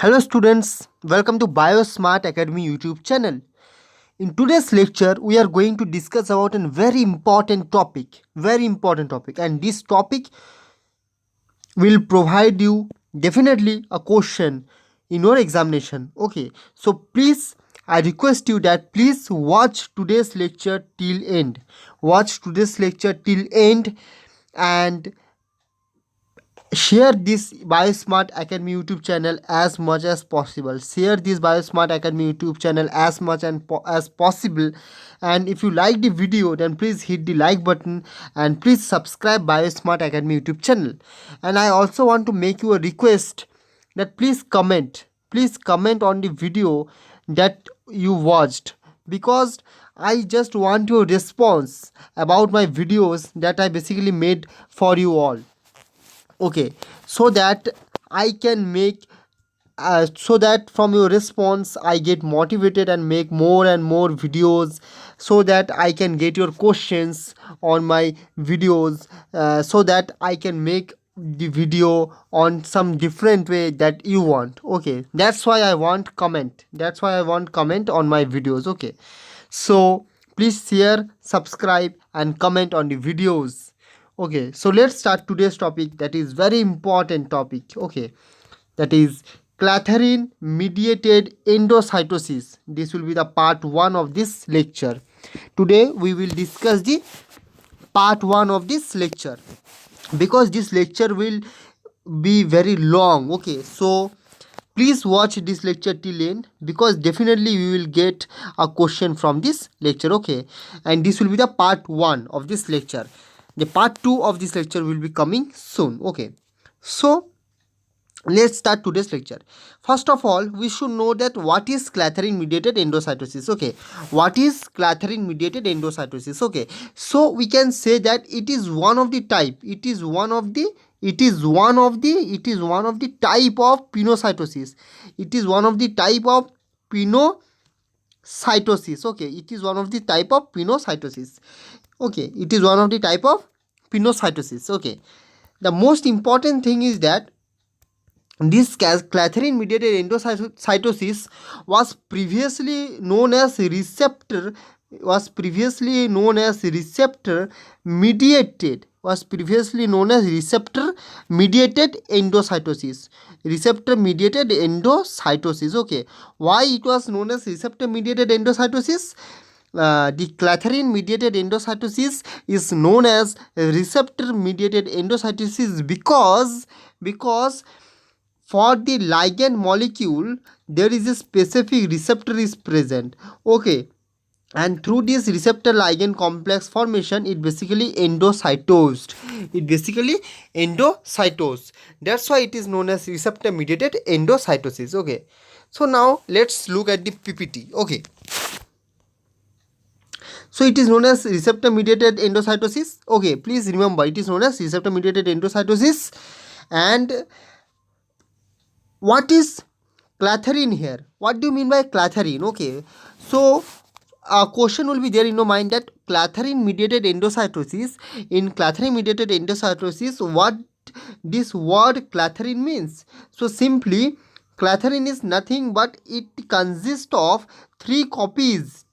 Hello students, welcome to BioSmart Academy YouTube channel. In today's lecture, we are going to discuss about a very important topic, and this topic will provide you definitely a question in your examination. Okay, so please, I request you that please watch today's lecture till end. Watch today's lecture till end and share this BioSmart Academy YouTube channel as much as possible. Share this BioSmart Academy YouTube channel as much as possible. And if you like the video, then please hit the like button and please subscribe BioSmart Academy YouTube channel. And I also want to make you a request that please comment. Please comment on the video that you watched, because I just want your response about my videos that I basically made for you all. Okay, so that I can make so that from your response I get motivated and make more and more videos, so that I can get your questions on my videos, so that I can make the video on some different way that you want. Okay, that's why I want comment, on my videos. Okay, so please share, subscribe and comment on the videos. Okay, so let's start today's topic, that is very important topic. Okay, that is Clathrin mediated endocytosis. This will be the part 1 of this lecture. Today we will discuss the part 1 of this lecture, because this lecture will be very long. Okay, so please watch this lecture till end, because definitely we will get a question from this lecture. Okay, and this will be the part 1 of this lecture. The part 2 of this lecture will be coming soon. Okay, so let's start today's lecture. First of all, we should know that what is Clathrin mediated endocytosis. Okay, what is Clathrin mediated endocytosis? Okay, so we can say that it is one of the type, it is one of the type of pinocytosis. It is one of the type of pinocytosis. Okay, it is one of the type of pinocytosis. Okay, it is one of the type of pinocytosis. Okay, the most important thing is that this Clathrin mediated endocytosis was previously known as receptor mediated endocytosis. Okay, why it was known as receptor mediated endocytosis? The Clathrin mediated endocytosis is known as receptor mediated endocytosis because for the ligand molecule there is a specific receptor is present. Okay, and through this receptor ligand complex formation it basically endocytosed. That's why it is known as receptor mediated endocytosis. Okay, so now let's look at the PPT. Okay, so it is known as receptor mediated endocytosis. Okay, please remember, it is known as receptor mediated endocytosis. And what is Clathrin here? What do you mean by Clathrin? Okay, so a question will be there in your mind that Clathrin mediated endocytosis. In Clathrin mediated endocytosis, what this word Clathrin means? So simply, Clathrin is nothing but it consists of three copies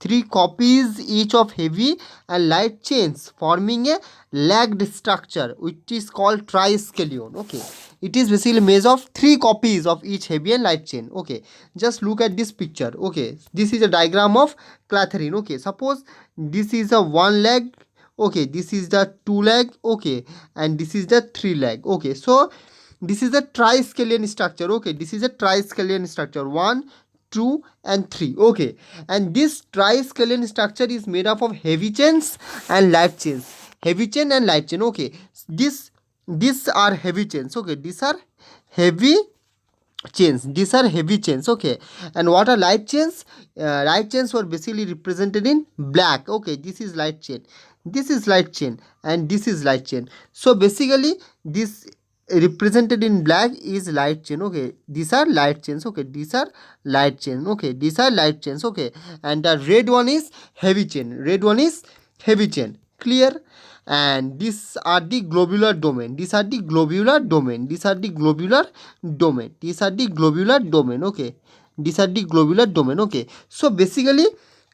each of heavy and light chains forming a lagged structure which is called triskelion. Okay, it is basically made of three copies of each heavy and light chain. Okay, just look at this picture. Okay, this is a diagram of Clathrin. Okay, suppose this is a one leg. Okay, this is the two leg. Okay, and this is the three leg. Okay, so this is a triskelion structure. Okay, this is a triskelion structure, 1, 2 and 3. Okay, and this triskelion structure is made up of heavy chains and light chains. Heavy chain and light chain. Okay, these are heavy chains. Okay, these are heavy chains. Okay, and what are light chains? Light chains were basically represented in black. Okay, this is light chain, this is light chain, and this is light chain. So basically this represented in black is light chain. Okay, these are light chains. Okay, these are light chain. Okay, these are light chains. Okay, and the red one is heavy chain. Clear? and these are the globular domain. These are the globular domain. These are the globular domain. These are the globular domain. Okay, these are the globular domain. Okay, so basically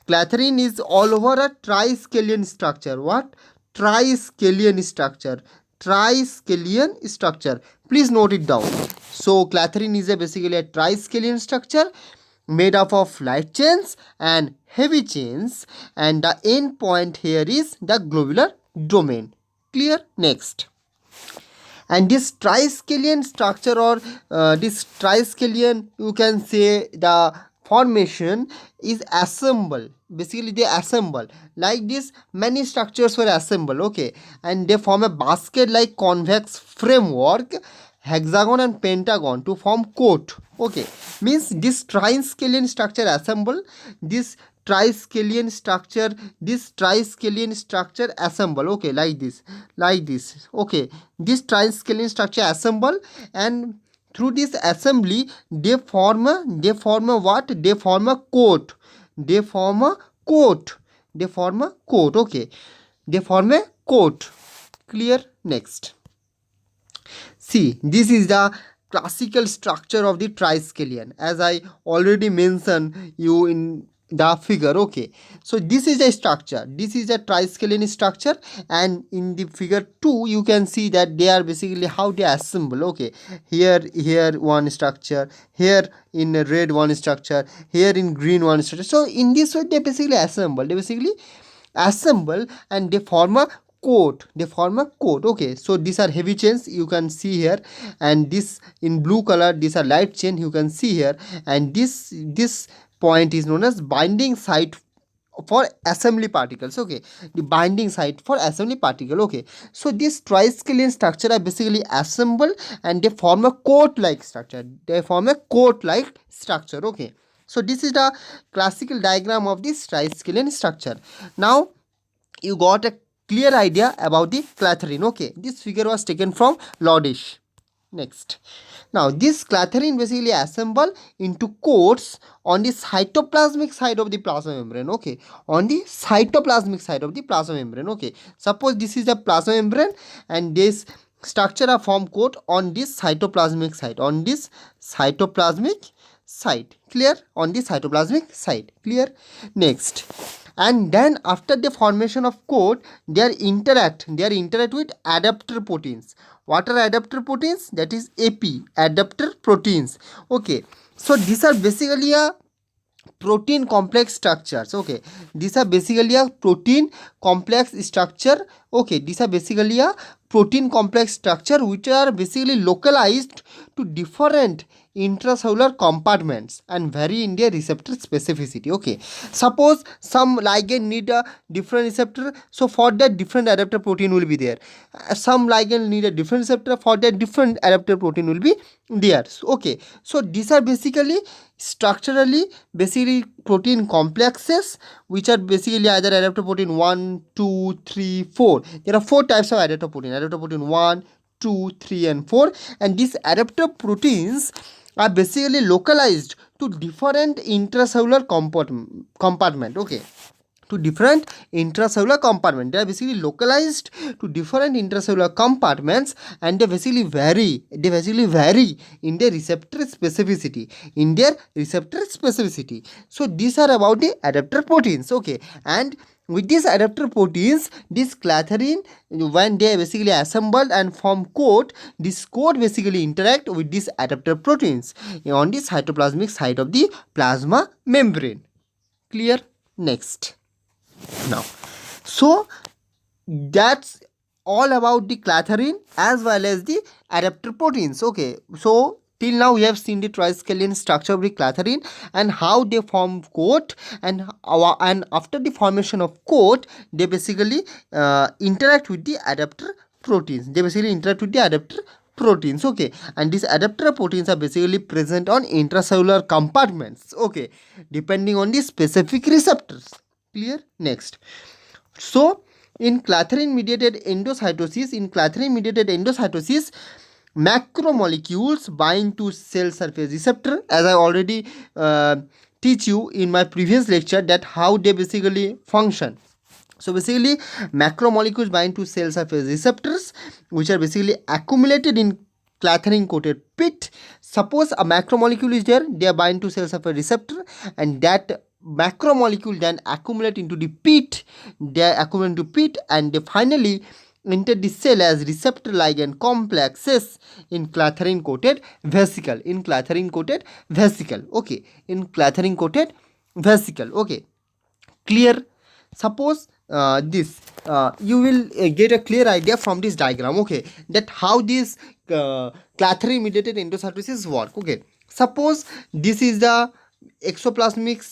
clathrin is all over a triskelion structure. What? Triskelion structure. Triskelion structure. Please note it down. So clathrin is a basically a triskelion structure made up of light chains and heavy chains, and the end point here is the globular domain. Clear? Next. And this triskelion structure, or this triskelion, you can say the formation is assemble. Basically they assemble like this. Many structures were assembled, okay, and they form a basket like convex framework, hexagon and pentagon to form coat. Okay, means this triskelion structure assemble, this triskelion structure, this triskelion structure assemble, okay, like this, like this. Okay, this triskelion structure assemble, and through this assembly they form a what? They form a coat. They form a coat. They form a coat. Okay, they form a coat. Clear? Next. See, this is the classical structure of the triskelion, as I already mentioned you in the figure. Okay, so this is a structure. This is a triskelion structure, and in the figure 2 you can see that they are basically how they assemble. Okay, here one structure, here in red one structure, here in green one structure. So in this way they basically assemble. They basically assemble and they form a coat. They form a coat. Okay, so these are heavy chains you can see here, and this in blue color, these are light chain you can see here, and this point is known as binding site for assembly particles. Okay, the binding site for assembly particle. Okay, so this triskelion structure are basically assembled and they form a coat like structure. They form a coat like structure. Okay, so this is the classical diagram of this triskelion structure. Now you got a clear idea about the clathrin. Okay, this figure was taken from Lodish. Next. Now this clathrin basically assemble into coats on the cytoplasmic side of the plasma membrane. Okay, on the cytoplasmic side of the plasma membrane. Okay, suppose this is the plasma membrane and this structure are form coat on this cytoplasmic side. On this cytoplasmic side. Clear? On the cytoplasmic side. Clear? Next. And then after the formation of coat, they interact with adapter proteins. What are adapter proteins? That is AP, adapter proteins. Okay, so these are basically a protein complex structures. Okay, these are basically a protein complex structure. Okay, these are basically a protein complex structure which are basically localized to different intracellular compartments and vary in their receptor specificity. Okay, suppose some ligand need a different receptor, so for that different adapter protein will be there. Some ligand need a different receptor, for that different adapter protein will be there. Okay, so these are basically structurally basically protein complexes which are basically either adapter protein 1, 2, 3, 4. There are 4 types of adapter protein. Adapter protein 1, 2, 3 and 4, and these adapter proteins are basically localized to different intracellular compartment. Okay, to different intracellular compartment. They are basically localized to different intracellular compartments, and they basically vary in their receptor specificity. So these are about the adapter proteins. Okay, and with these adapter proteins, this clathrin, when they basically assembled and form coat, this coat basically interact with these adapter proteins on the cytoplasmic side of the plasma membrane. Clear? Next. Now, so that's all about the clathrin as well as the adapter proteins. Okay, so till now we have seen the triskelion structure of the clathrin and how they form coat, and after the formation of coat they basically interact with the adapter proteins. Okay, and these adapter proteins are basically present on intracellular compartments. Okay, depending on the specific receptors. Clear? Next. So in clathrin mediated endocytosis, macromolecules bind to cell surface receptor, as I already teach you in my previous lecture that how they basically function. So basically macromolecules bind to cell surface receptors which are basically accumulated in clathrin coated pit. Suppose a macromolecule is there, they are bind to cell surface receptor, and that macromolecule then accumulate into the pit, they accumulate into pit, and they finally enter the cell as receptor ligand complexes in clathrin coated vesicle, in clathrin coated vesicle. Okay, in clathrin coated vesicle. Okay, clear? Suppose this you will get a clear idea from this diagram, okay, that how this clathrin mediated endocytosis work. Okay, suppose this is the exoplasmic,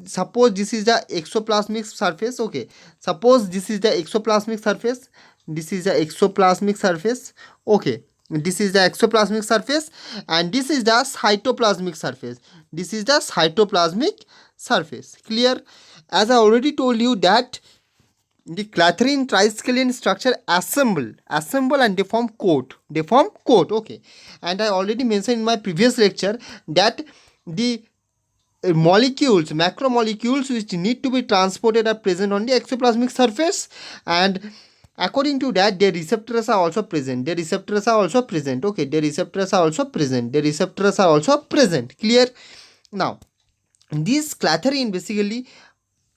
suppose this is the exoplasmic surface. Okay, suppose this is the exoplasmic surface, this is the exoplasmic surface. Okay, this is the exoplasmic surface, and this is the cytoplasmic surface, this is the cytoplasmic surface. Clear? As I already told you that the clathrin triskelion structure assemble and they form coat, okay, and I already mentioned in my previous lecture that the molecules, macromolecules which need to be transported are present on the exoplasmic surface, and according to that their receptors are also present, their receptors are also present. Okay, their receptors are also present, their receptors are also present. Clear? Now this clathrin basically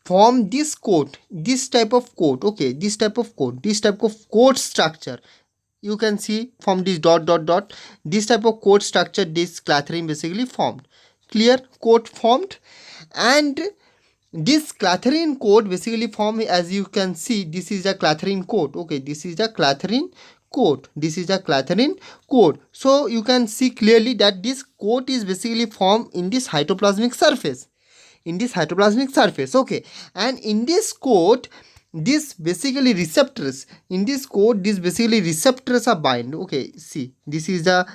form this coat, this type of coat. Okay, this type of coat, this type of coat structure you can see from this dot dot dot, this type of coat structure this clathrin basically formed. Clear? Coat formed, and this clathrin coat basically formed, as you can see, this is the clathrin coat. Okay, this is the clathrin coat, this is the clathrin coat. So you can see clearly that this coat is basically formed in this cytoplasmic surface, in this cytoplasmic surface. Okay, and in this coat this basically receptors, in this coat this basically receptors are bind. Okay, see, this is the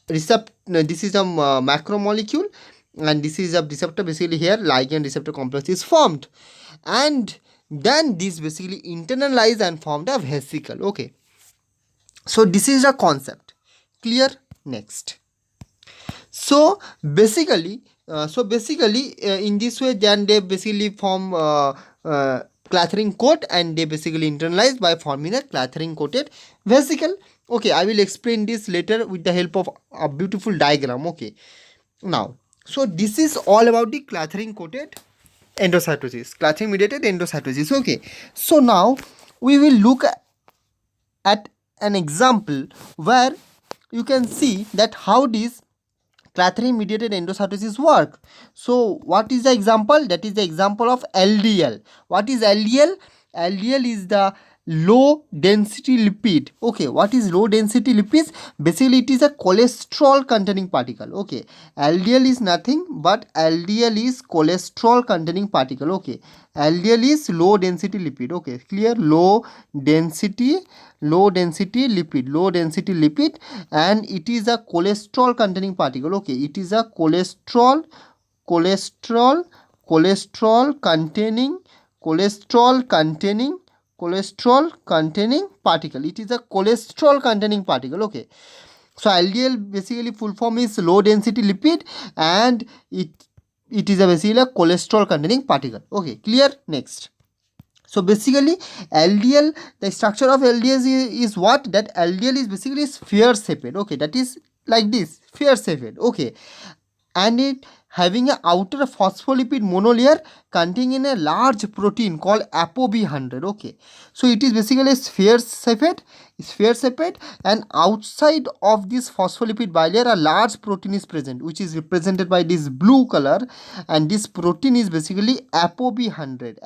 this is the macromolecule, and this is a receptor. Basically here ligand receptor complex is formed, and then this basically internalize and form the vesicle. Okay, so this is the concept. Clear? Next. So basically in this way then they basically form clathrin coat, and they basically internalize by forming a clathrin coated vesicle. Okay, I will explain this later with the help of a beautiful diagram. Okay, now so this is all about the clathrin coated endocytosis, clathrin mediated endocytosis. Okay, so now we will look at an example where you can see that how this clathrin mediated endocytosis work. So what is the example? That is the example of LDL. What is LDL? LDL is the low density lipid. Okay, what is low density lipids? Basically it is a cholesterol containing particle. Okay, LDL is nothing but LDL is cholesterol containing particle. Okay, LDL is low density lipid. Okay, clear? Low density lipid, and it is a cholesterol containing particle. Okay, it is a cholesterol containing particle. It is a cholesterol containing particle. Okay, so LDL basically full form is low density lipid, and it is a basically a cholesterol containing particle. Okay, clear? Next. So basically LDL, the structure of LDL is what? That LDL is basically sphere shaped. Okay, that is like this, sphere shaped. Okay, and it having a outer phospholipid monolayer containing a large protein called ApoB100. Okay, so it is basically sphere shaped, and outside of this phospholipid bilayer a large protein is present, which is represented by this blue color, and this protein is basically ApoB100.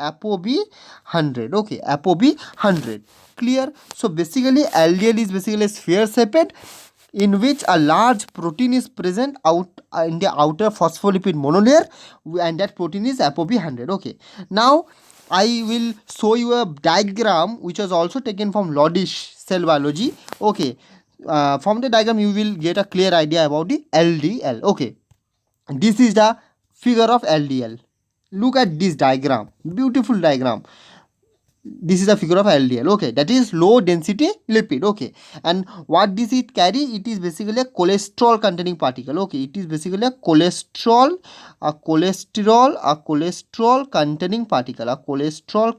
Okay, ApoB100. Clear? So basically LDL is basically sphere shaped, in which a large protein is present out in the outer phospholipid monolayer, and that protein is ApoB100. Okay, now I will show you a diagram which was also taken from Lodish cell biology. Okay, from the diagram you will get a clear idea about the LDL. Okay, this is the figure of LDL. Look at this diagram, beautiful diagram. this is a figure of LDL. Okay, that is low density lipid. Okay, and what does it carry? It is basically a cholesterol containing particle. Okay, it is basically a cholesterol containing particle, a cholesterol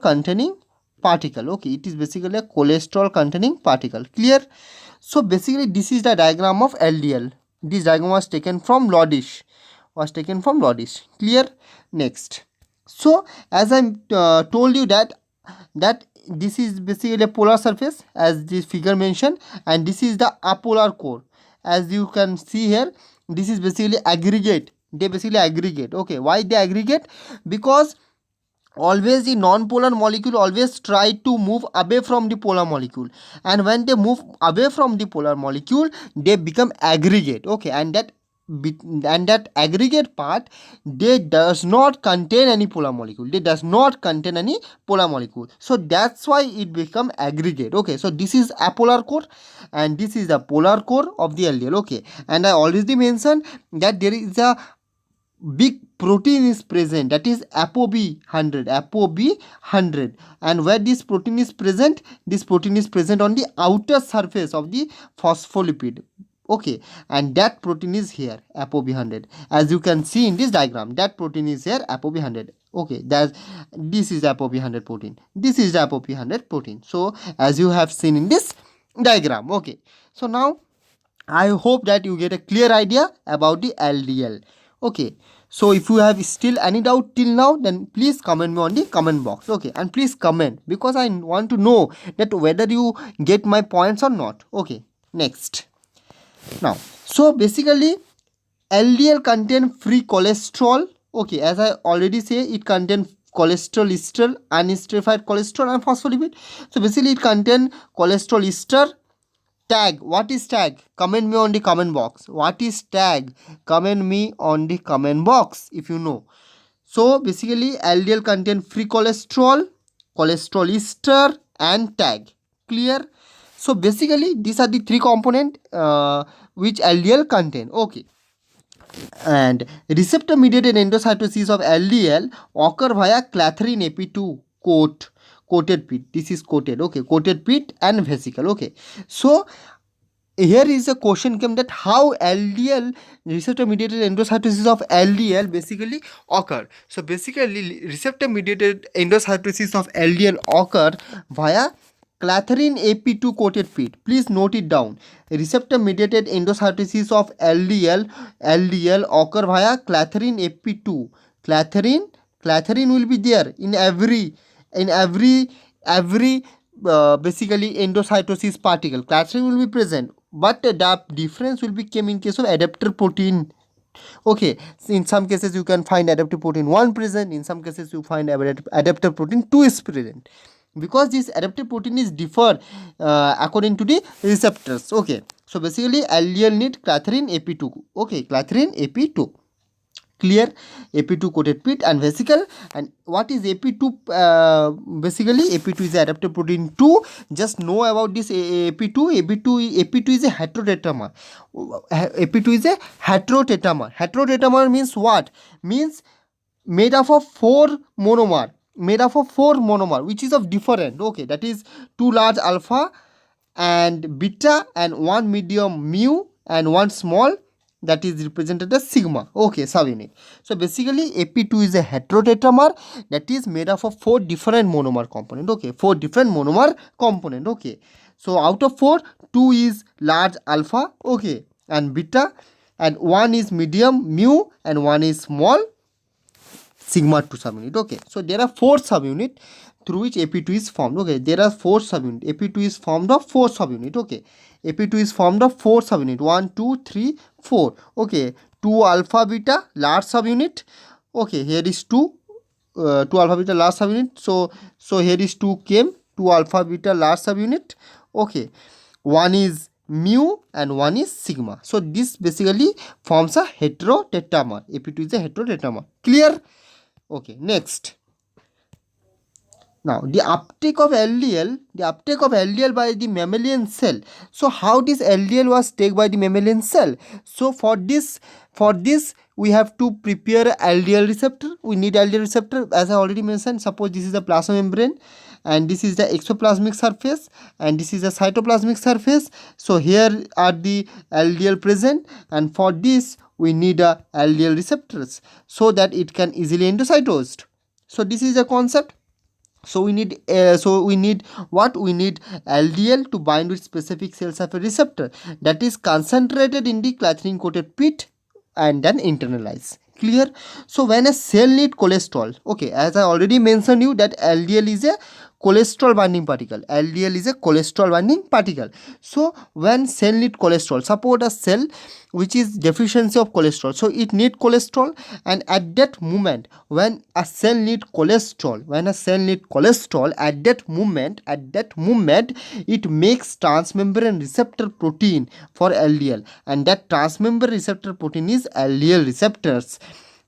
containing particle. Okay, it is basically a cholesterol containing particle. Clear? So basically this is the diagram of LDL. This diagram was taken from Lodish. Clear? Next. So as I told you that this is basically a polar surface as this figure mentioned, and this is the apolar core. As you can see here, this is basically aggregate. They basically aggregate. Okay, why they aggregate? Because always the non-polar molecule always try to move away from the polar molecule, and when they move away from the polar molecule they become aggregate. Okay, and that aggregate part, they does not contain any polar molecule, so that's why it become aggregate. Okay, so this is apolar core and this is the polar core of the LDL. Okay, and I already mentioned that there is a big protein is present, that is ApoB100. And where this protein is present, on the outer surface of the phospholipid. Okay, and that protein is here, ApoB100. As you can see in this diagram, that protein is here, ApoB100. Okay, this is ApoB100 protein, this is the ApoB100 protein. So as you have seen in this diagram. Okay, so now I hope that you get a clear idea about the LDL. Okay, so if you have still any doubt till now, then please comment me on the comment box. Okay, and please comment, because I want to know that whether you get my points or not. Okay, next. Now, so basically LDL contain free cholesterol. Okay, as I already say, it contain cholesterol ester, unesterified cholesterol and phospholipid. So basically it contain cholesterol ester. Tag, what is tag? Comment me on the comment box. What is tag? Comment me on the comment box if you know. So basically LDL contain free cholesterol, cholesterol ester and tag. Clear? So basically these are the three component which LDL contain. Okay, and receptor mediated endocytosis of LDL occur via clathrin AP2 coated pit. This is coated. Okay, coated pit and vesicle. Okay, so here is a question came that how LDL receptor mediated endocytosis of LDL basically occur. So basically receptor mediated endocytosis of LDL occur via clathrin AP2 coated pit. Please note it down. Receptor mediated endocytosis of LDL occur via clathrin AP2. Clathrin will be there in every basically endocytosis particle. Clathrin will be present, but the difference will be came in case of adaptor protein. Okay, in some cases you can find adaptive protein 1 present, in some cases you find adaptive protein 2 is present, because this adaptive protein is differ according to the receptors. Okay, so basically LDL need clathrin AP2. Okay, clathrin AP2. Clear? AP2 coated pit and vesicle. And what is AP2? Basically AP2 is adaptive protein 2. Just know about this AP2 is a heterotetramer. AP2 is a heterotetramer. Heterotetramer means what? Means made up of 4 monomer, which is of different. Okay, that is 2 large alpha and beta and 1 medium mu and 1 small, that is represented as sigma. Okay, subunit. So basically AP2 is a heterotetramer that is made up of 4 different monomer component. Okay, 4 different monomer component. Okay, so out of 4, 2 is large alpha, okay, and beta, and 1 is medium mu and 1 is small sigma 2 subunit. Okay, so there are 4 subunit through which AP2 is formed. Okay, there are 4 subunit. AP2 is formed of 4 subunit. Okay, AP2 is formed of 4 subunit. 1, 2, 3, 4. Okay, 2 alpha beta large subunit. Okay, here is 2 alpha beta large subunit. So here is 2 came 2 alpha beta large subunit. Okay, 1 is mu and 1 is sigma. So this basically forms a heterotetramer. AP2 is a heterotetramer. Clear? Okay, next. Now, the uptake of LDL by the mammalian cell. So, how this LDL was taken by the mammalian cell? So, for this, we have to prepare a LDL receptor. We need LDL receptor, as I already mentioned. Suppose this is the plasma membrane, and this is the exoplasmic surface, and this is the cytoplasmic surface. So, here are the LDL present, and for this, we need a LDL receptors so that it can easily endocytosed. So, this is the concept. So we need what we need LDL to bind with specific cell surface receptor that is concentrated in the clathrin coated pit and then internalize. Clear? So when a cell need cholesterol, okay, as I already mentioned you that LDL is a cholesterol binding particle. LDL is a cholesterol binding particle. So when cell need cholesterol, suppose a cell which is deficiency of cholesterol, so it need cholesterol, and at that moment when a cell need cholesterol, at that moment it makes transmembrane receptor protein for LDL, and that transmembrane receptor protein is LDL receptors,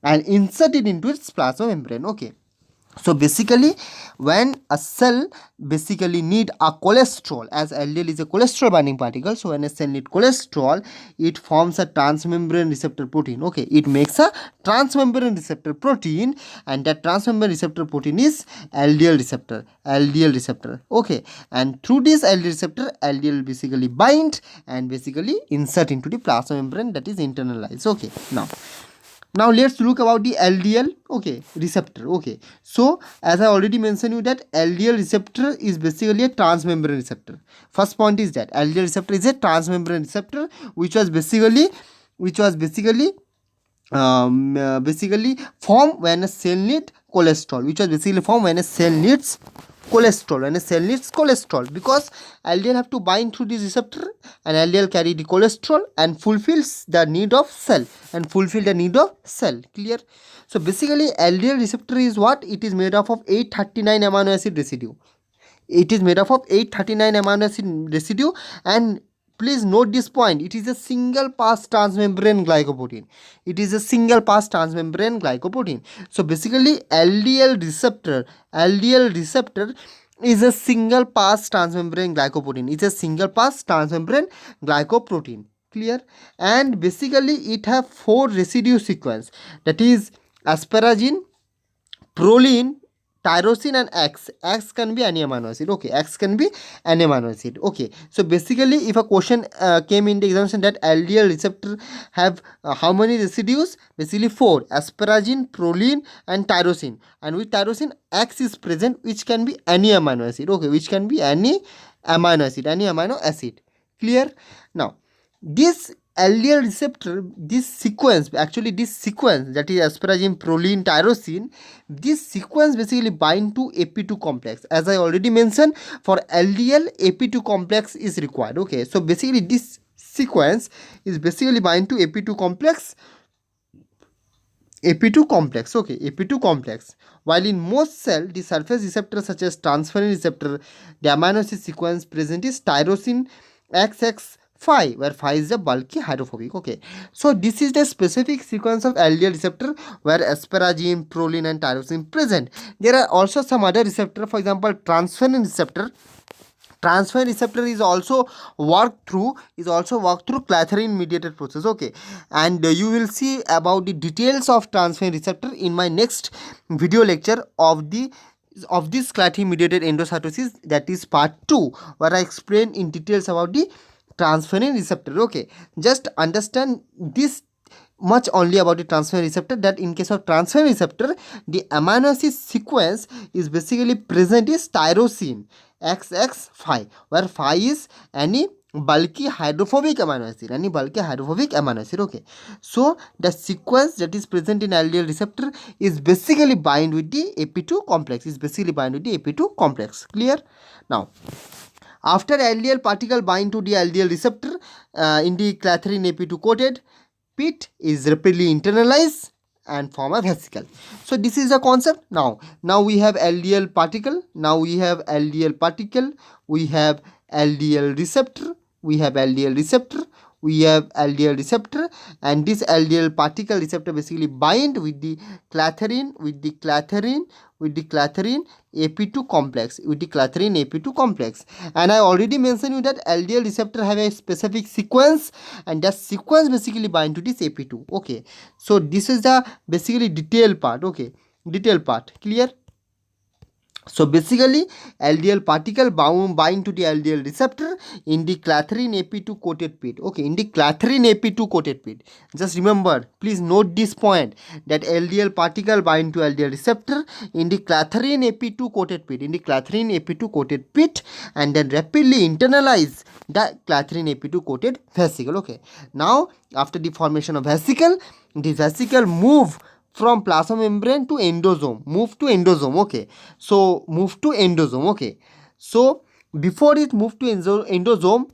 and insert it into its plasma membrane. Okay, so basically when a cell basically need a cholesterol, as LDL is a cholesterol binding particle, so when a cell need cholesterol, it forms a transmembrane receptor protein. Okay, it makes a transmembrane receptor protein, and that transmembrane receptor protein is LDL receptor. Okay, and through this LDL receptor, LDL basically bind and basically insert into the plasma membrane, that is internalized. Okay, now let's look about the LDL, okay, receptor. Okay, so as I already mentioned you that LDL receptor is basically a transmembrane receptor. First point is that LDL receptor is a transmembrane receptor which was basically formed when a cell needs cholesterol, because LDL have to bind through this receptor, and LDL carry the cholesterol and fulfills the need of cell, clear? So basically LDL receptor is what? It is made up of 839 amino acid residue. And please note this point, it is a single pass transmembrane glycoprotein. So basically LDL receptor is a single pass transmembrane glycoprotein. Clear? And basically it have 4 residue sequence, that is asparagine, proline, tyrosine, and X can be any amino acid. Okay, so basically if a question came in the examination that LDL receptor have how many residues, basically 4: asparagine, proline, and tyrosine, and with tyrosine X is present, which can be any amino acid. Okay, which can be any amino acid. Clear? Now this LDL receptor, this sequence that is asparagine, proline, tyrosine, this sequence basically bind to AP2 complex. As I already mentioned, for LDL AP2 complex is required. Okay, so basically this sequence is basically bind to AP2 complex. While in most cell, the surface receptors such as transferrin receptor, the amino acid sequence present is tyrosine XX5, where 5 is the bulky hydrophobic. Okay, so this is the specific sequence of LDL receptor where asparagine, proline, and tyrosine present. There are also some other receptor, for example, transferrin receptor. Transferrin receptor is also worked through clathrin mediated process. Okay, and you will see about the details of transferrin receptor in my next video lecture of this clathrin mediated endocytosis, that is part 2, where I explain in details about the transferrin receptor. Okay, just understand this much only about the transferrin receptor, that in case of transferrin receptor, the amino acid sequence is basically present is tyrosine XX5, where 5 is any bulky hydrophobic amino acid. Okay, so the sequence that is present in LDL receptor is basically bind with the AP2 complex. Clear? Now after LDL particle bind to the LDL receptor in the clathrin AP2 coated pit is rapidly internalized and form a vesicle. So this is the concept. Now we have LDL particle, we have LDL receptor, we have LDL receptor, and this LDL particle receptor basically bind with the clathrine AP2 complex, and I already mentioned you that LDL receptor have a specific sequence, and that sequence basically bind to this AP2. Okay, so this is the basically detail part. Okay, detail part clear. So basically LDL particle bind to the LDL receptor in the clathrine AP2 coated pit. Okay, in the clathrine AP2 coated pit. Just remember, please note this point, that LDL particle bind to LDL receptor in the clathrine AP2 coated pit, and then rapidly internalize the clathrine AP2 coated vesicle. Okay, now after the formation of vesicle, the vesicle move from plasma membrane to endosome, okay, so move to endosome. Okay, so before it move to endosome,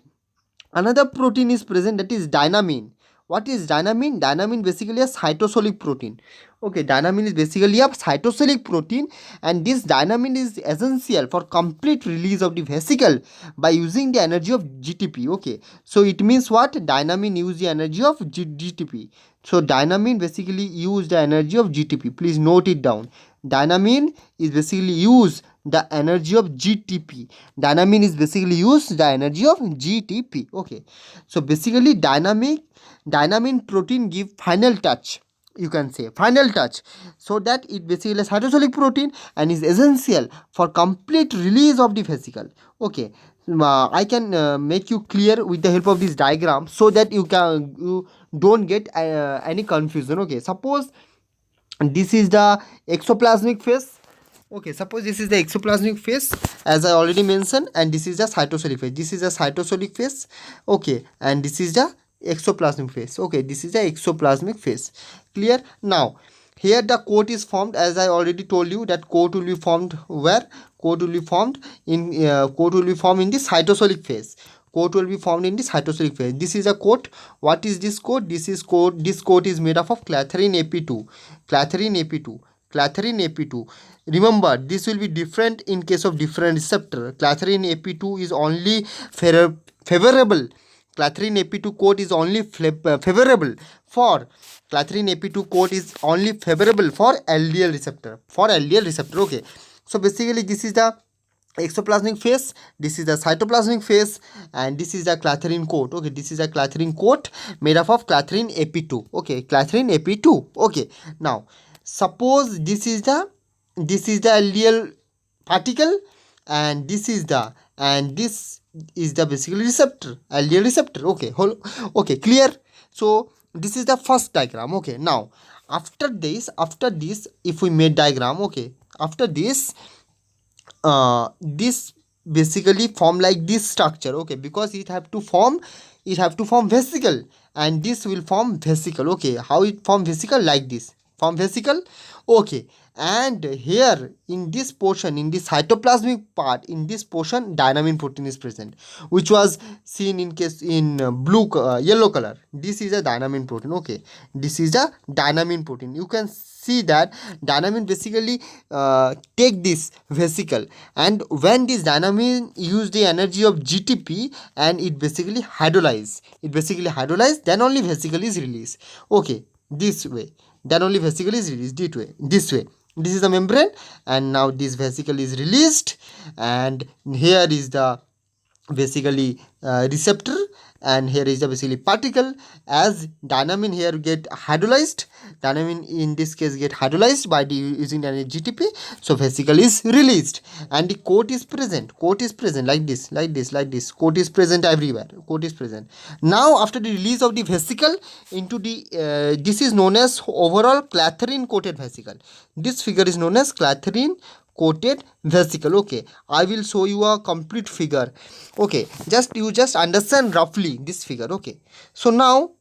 another protein is present, that is dynamine. What is dynamine? Dynamine basically a cytosolic protein. Okay, dynamine is basically a cytosolic protein, and this dynamine is essential for complete release of the vesicle by using the energy of GTP. Okay, so it means what? Dynamine use the energy of GTP. So dynamine basically use the energy of GTP. Please note it down. Dynamine is basically use the energy of GTP. Dynamine is basically use the energy of GTP. Okay, so basically dynamine protein give final touch, you can say final touch, so that it basically a cytosolic protein and is essential for complete release of the vesicle. Okay, I can make you clear with the help of this diagram, so that you don't get any confusion. Okay, suppose this is the exoplasmic phase. Okay, suppose this is the exoplasmic phase, as I already mentioned, and this is the cytosolic phase. Okay, and this is the exoplasmic phase. Okay, this is the exoplasmic phase. Clear? Now here the coat is formed, as I already told you, that coat will be formed where? Coat will be formed in the cytosolic phase. Coat will be formed in the cytosolic phase. This is a coat. What is this coat? This coat is made up of clathrine AP2. Clathrine AP2. Remember, this will be different in case of different receptor. Clathrine AP2 is only favorable. Clathrine AP2 coat is only favorable for LDL receptor. Okay, so basically this is the exoplasmic phase, this is the cytoplasmic phase, and this is the clathrine coat. Okay, this is a clathrine coat made up of clathrine AP2. Okay, clathrine AP2. Okay, now suppose this is the LDL particle, and this is the basically receptor, LDL receptor. Okay, okay, clear. So this is the first diagram. Okay, now after this, if we made diagram, okay, after this this basically form like this structure. Okay, because it have to form vesicle, and this will form vesicle. Okay, how it form vesicle? Like this, form vesicle. Okay, and here in this portion, in this cytoplasmic part, in this portion, dynamine protein is present, which was seen in yellow color. This is a dynamine protein. Okay, this is a dynamine protein. You can see that dynamine basically take this vesicle, and when this dynamine use the energy of GTP, and it basically hydrolyze, then only vesicle is released. Okay, this way, then only vesicle is released. This way, this is the membrane, and now this vesicle is released, and here is the basically receptor, and here is the basically particle. As dynamine here get hydrolyzed, dynamine in this case get hydrolyzed by using the GTP, so vesicle is released, and the coat is present, like this, coat is present everywhere, now after the release of the vesicle into the this is known as overall clathrine coated vesicle. This figure is known as clathrine coated vesicle. Okay, I will show you a complete figure. Okay, you just understand roughly this figure. Okay, so now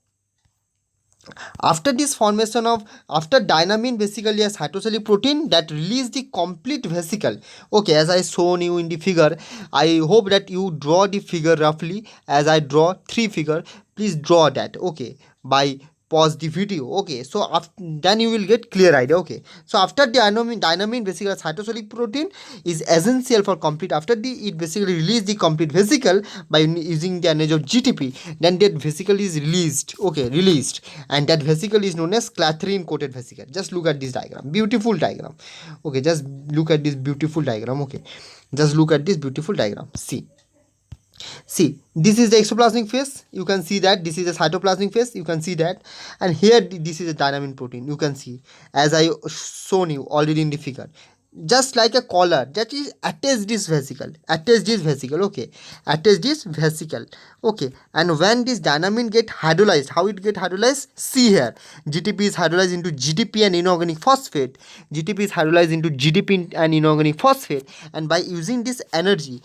after this formation of dynamine, basically a cytosolic protein that release the complete vesicle. Okay, as I shown you in the figure, I hope that you draw the figure roughly, as I draw three figure. Please draw that. Okay, by pause the video. Okay, so then you will get clear idea. Okay, so after the dynamine basically cytosolic protein is essential for complete. After the it basically release the complete vesicle by using the energy of GTP, then that vesicle is released. Okay, released, and that vesicle is known as clathrin coated vesicle. Just look at this diagram, beautiful diagram. Okay, just look at this beautiful diagram. Okay, just look at this beautiful diagram. See, this is the exoplasmic phase. You can see that this is a cytoplasmic phase. You can see that, and here this is a dynamine protein. You can see, as I shown you already in the figure, just like a collar that is attached this vesicle. Okay, attach this vesicle. Okay, and when this dynamine get hydrolyzed, how it get hydrolyzed? See here, GTP is hydrolyzed into GDP and inorganic phosphate. GTP is hydrolyzed into GDP and inorganic phosphate, and by using this energy,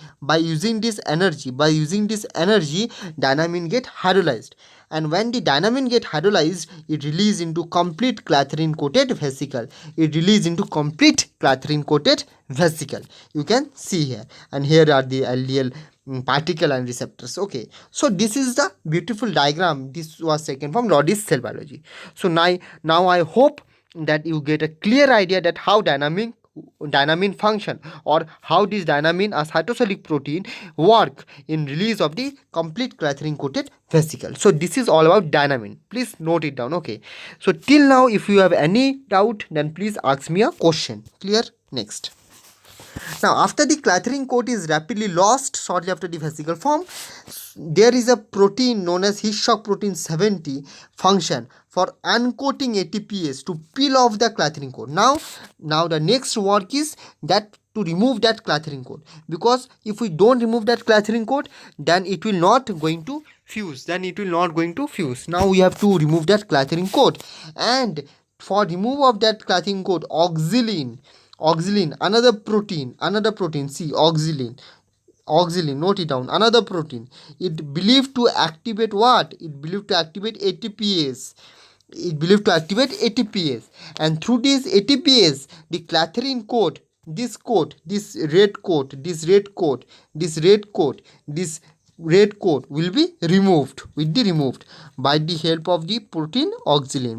dynamine get hydrolyzed. And when the dynamine get hydrolyzed, it release into complete clathrin coated vesicle. You can see here, and here are the LDL particle and receptors. Okay, so this is the beautiful diagram. This was taken from Lodis cell biology. So now I hope that you get a clear idea that how dynamine function, or how this dynamine as cytosolic protein work in release of the complete clathrin coated vesicle. So this is all about dynamine. Please note it down. Okay, so till now if you have any doubt, then please ask me a question. Clear? Next. Now, after the clathrin coat is rapidly lost shortly after the vesicle form, there is a protein known as Hitchcock protein 70 function for uncoating ATPase to peel off the clathrin coat. Now the next work is that to remove that clathrin coat, because if we don't remove that clathrin coat, then it will not going to fuse. Now we have to remove that clathrin coat, and for remove of that clathrin coat, oxalin, another protein, see, oxalin, note it down, another protein, it believed to activate what? It believed to activate ATPase. And through this ATPase, the clathrin coat, this red coat will be removed by the help of the protein oxalin.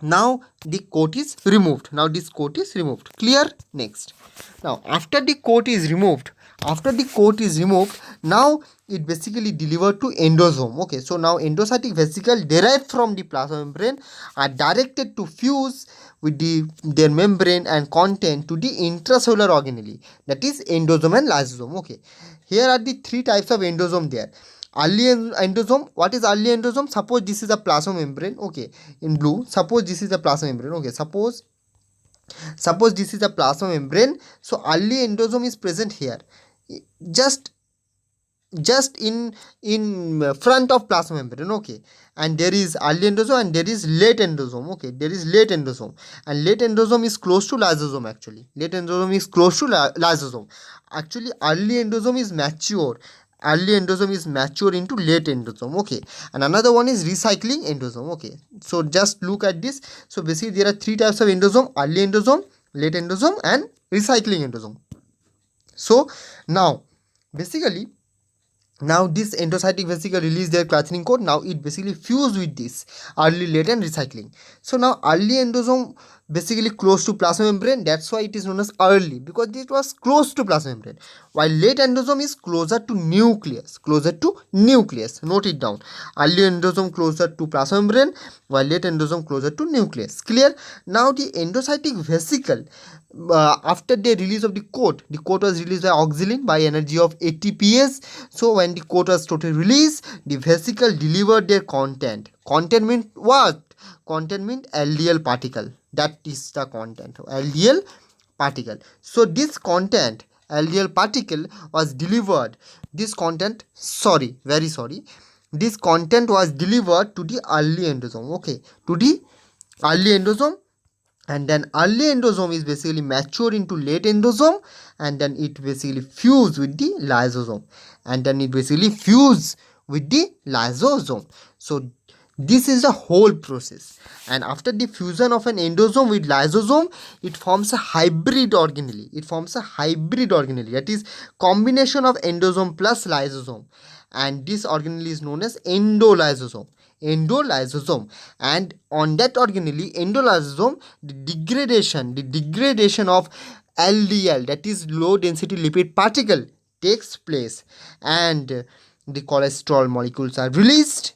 Now the coat is removed. Clear? Next. Now after the coat is removed, now it basically delivered to endosome. Okay, so now endocytic vesicle derived from the plasma membrane are directed to fuse with their membrane and content to the intracellular organelle, that is endosome and lysosome. Okay, here are the three types of endosome there. Early endosome. What is early endosome? Suppose this is a plasma membrane. Okay, in blue, suppose this is a plasma membrane. Okay, suppose this is a plasma membrane. So early endosome is present here, just in front of plasma membrane. Okay, and there is early endosome and there is late endosome. Okay, there is late endosome, and late endosome is close to lysosome. Actually, early endosome is mature. Into late endosome. Okay, and another one is recycling endosome. Okay, so just look at this. So basically there are three types of endosome: early endosome, late endosome, and recycling endosome. So now basically, now this endocytic vesicle release their clathrin coat. Now it basically fuse with this early, late, and recycling. So now early endosome basically close to plasma membrane. That's why it is known as early, because it was close to plasma membrane. While late endosome is closer to nucleus. Note it down. Early endosome closer to plasma membrane, while late endosome closer to nucleus. Clear? Now the endocytic vesicle, after the release of the coat was released by oxalin by energy of ATPase. So when the coat was totally released, the vesicle delivered their content. Content means what? Content means LDL particle. That is the content, LDL particle. So this content, LDL particle, was delivered. This content was delivered to the early endosome. Okay, to the early endosome, and then early endosome is basically matured into late endosome, and then it basically fuse with the lysosome, So this is the whole process, and after the fusion of an endosome with lysosome, it forms a hybrid organelle. That is combination of endosome plus lysosome, and this organelle is known as endolysosome. Endolysosome. And on that organelle, endolysosome, the degradation of LDL, that is low density lipid particle, takes place, and the cholesterol molecules are released.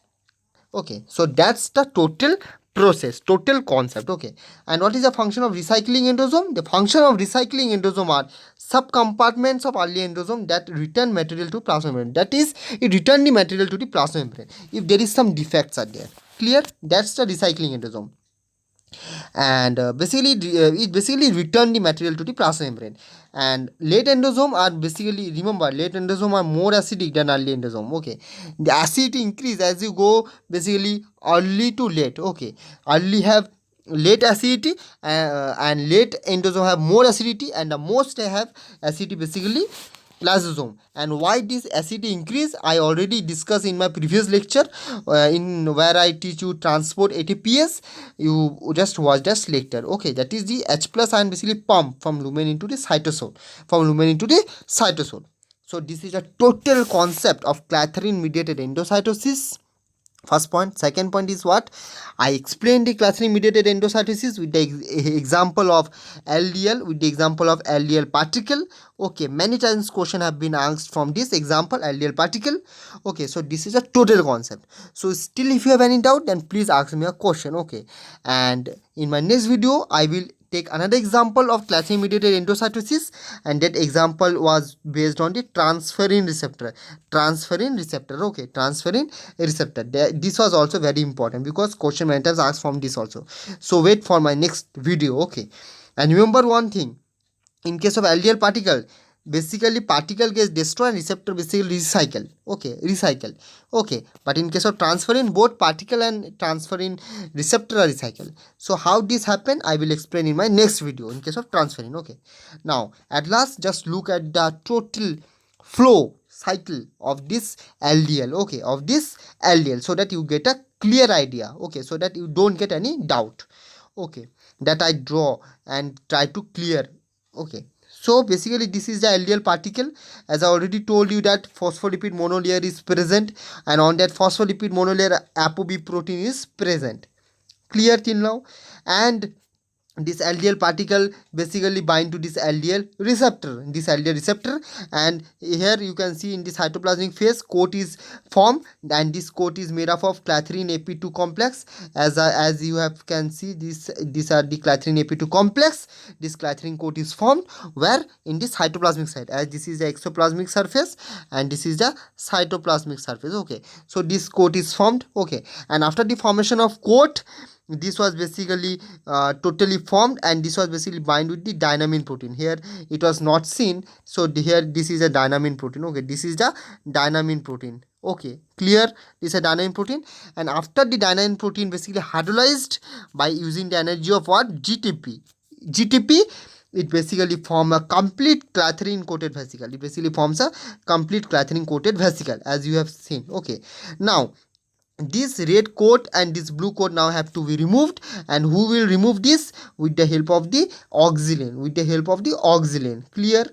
Okay, so that's the total process, total concept. Okay, and what is the function of recycling endosome? The function of recycling endosome are subcompartments of early endosome that return material to plasma membrane. That is, it return the material to the plasma membrane if there is some defects are there. Clear? That's the recycling endosome. And it basically return the material to the plasma membrane. And late endosome are basically, remember, late endosome are more acidic than early endosome. Okay, the acidity increase as you go basically early to late. Okay, early have late acidity, and late endosome have more acidity, and the most they have acidity basically lysosome. And why this acidity increase, I already discussed in my previous lecture, in where I teach you transport ATPase. You just watch that lecture. Okay, that is the H plus ion basically pump from lumen into the cytosol, so this is a total concept of clathrin mediated endocytosis. First point. Second point is what I explained, the clathrin mediated endocytosis with the example of LDL, with the example of LDL particle. Okay, many times question have been asked from this example, LDL particle. Okay, so this is a total concept. So still, if you have any doubt, then please ask me a question. Okay, and in my next video I will take another example of clathrin mediated endocytosis, and that example was based on the transferrin receptor. Okay, transferrin receptor. This was also very important because question many times asked from this also. So wait for my next video. Okay, and remember one thing, in case of LDL particle, basically particle gets destroyed and receptor basically recycle. Okay, but in case of transferrin, both particle and transferrin receptor are recycled. So how this happen, I will explain in my next video in case of transferrin. Okay, now at last just look at the total flow cycle of this LDL. Okay, of this LDL, so that you get a clear idea. Okay, so that you don't get any doubt. Okay, that I draw and try to clear. Okay, so basically this is the LDL particle. As I already told you that phospholipid monolayer is present, and on that phospholipid monolayer ApoB protein is present. Clear till now? And this LDL particle basically bind to this LDL receptor, and here you can see in this cytoplasmic phase coat is formed, and this coat is made up of clathrin AP2 complex. As you have can see, these are the clathrin AP2 complex. This clathrin coat is formed where in this cytoplasmic side, as this is the exoplasmic surface and this is the cytoplasmic surface. Okay, so this coat is formed. Okay, and after the formation of coat, this was basically totally formed, and this was basically bind with the dynamine protein. Here it was not seen, so here this is a dynamine protein. Okay, this is the dynamine protein. Okay, clear? This is a dynamine protein, and after the dynamine protein basically hydrolyzed by using the energy of what? GTP, it basically form a complete clathrin coated vesicle. It basically forms a complete clathrin coated vesicle, as you have seen. Okay, now this red coat and this blue coat now have to be removed, and who will remove this? With the help of the oxalin. Clear?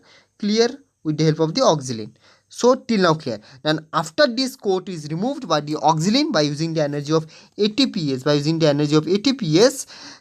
With the help of the oxalin. So till now clear. Then after this coat is removed by the oxalin, by using the energy of ATPase,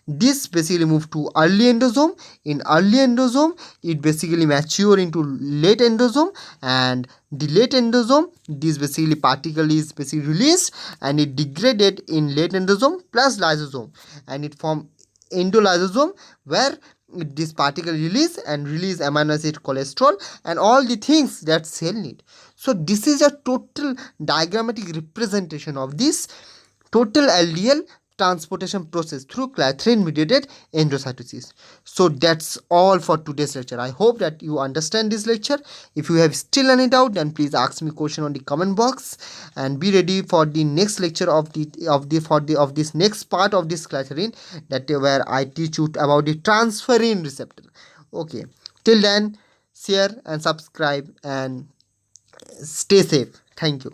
this basically move to early endosome. In early endosome, it basically mature into late endosome, and the late endosome, this basically particle is basically released, and it degraded in late endosome plus lysosome, and it form endolysosome, where this particle release amino acid, cholesterol, and all the things that cell need. So this is a total diagrammatic representation of this total LDL transportation process through clathrin mediated endocytosis. So that's all for today's lecture. I hope that you understand this lecture. If you have still any doubt, then please ask me question on the comment box, and be ready for the next lecture of this next part of this clathrin, that where I teach you about the transferrin receptor. Okay, till then, share and subscribe and stay safe. Thank you.